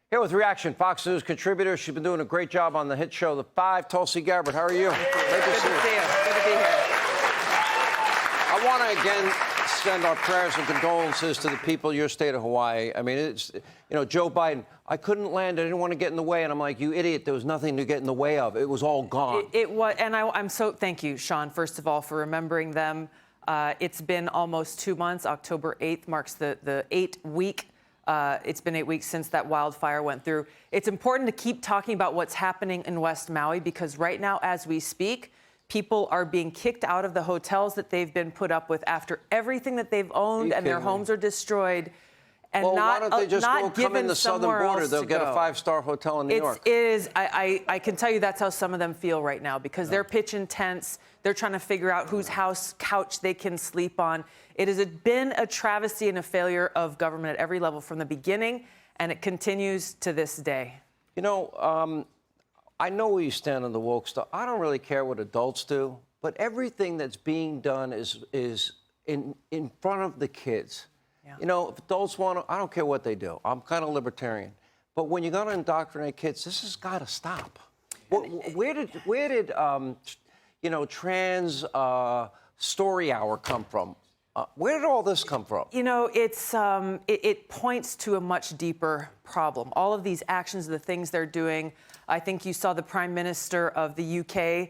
Here with reaction, Fox News contributor. She's been doing a great job on the hit show The Five, Tulsi Gabbard. How are you? Great to see you. Good to be here. I want to again send our prayers and condolences to the people of your state of Hawaii. I mean, it's, Joe Biden, I couldn't land. I didn't want to get in the way. And I'm like, you idiot, there was nothing to get in the way of. It was all gone. It was, and I'm so, thank you, Sean, first of all, for remembering them. It's been almost 2 months. October 8th marks the 8-week. It's been 8 weeks since that wildfire went through. It's important to keep talking about what's happening in West Maui because right now, as we speak, people are being kicked out of the hotels that they've been put up with after everything that they've owned and their homes are destroyed. And well, not, why don't they just go come in the southern border? They'll get a 5-star hotel in New York. It is. I can tell you that's how some of them feel right now because they're pitching tents. They're trying to figure out whose couch they can sleep on. It has been a travesty and a failure of government at every level from the beginning, and it continues to this day. You know, I know where you stand on the woke stuff. I don't really care what adults do, but everything that's being done is in front of the kids. Yeah. You know, if adults want to, I don't care what they do. I'm kind of libertarian. But when you're going to indoctrinate kids, this has got to stop. Where did trans story hour come from? Where did all this come from? You know, it points to a much deeper problem. All of these actions, the things they're doing. I think you saw the Prime Minister of the UK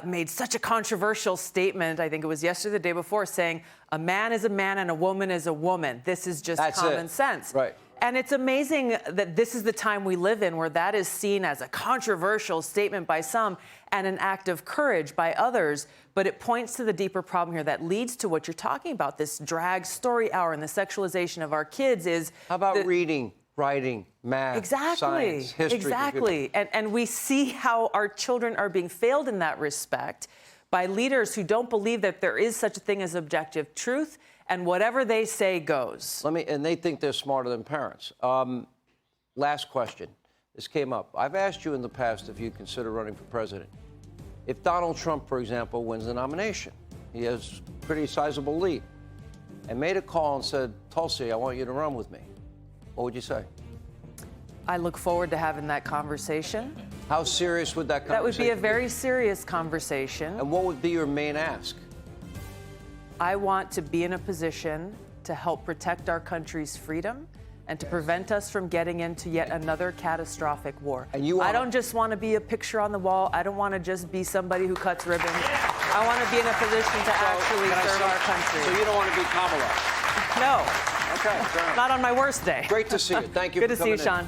made such a controversial statement, I think it was yesterday, the day before, saying a man is a man and a woman is a woman. This is just common sense. Right. And it's amazing that this is the time we live in where that is seen as a controversial statement by some and an act of courage by others. But it points to the deeper problem here that leads to what you're talking about, this drag story hour and the sexualization of our kids is... How about reading, writing, math, science, history? Exactly. And we see how our children are being failed in that respect by leaders who don't believe that there is such a thing as objective truth, and whatever they say goes. And they think they're smarter than parents. Last question. This came up. I've asked you in the past if you consider running for president. If Donald Trump, for example, wins the nomination, he has a pretty sizable lead, and made a call and said, Tulsi, I want you to run with me, what would you say? I look forward to having that conversation. How serious would that conversation be? That would be a very serious conversation. And what would be your main ask? I want to be in a position to help protect our country's freedom and to prevent us from getting into yet another catastrophic war. And I don't just want to be a picture on the wall. I don't want to just be somebody who cuts ribbons. I want to be in a position to actually serve our country. So you don't want to be Kamala? No. Okay, fair enough. Not on my worst day. Great to see you. Thank you Good for to see you, coming in. Sean.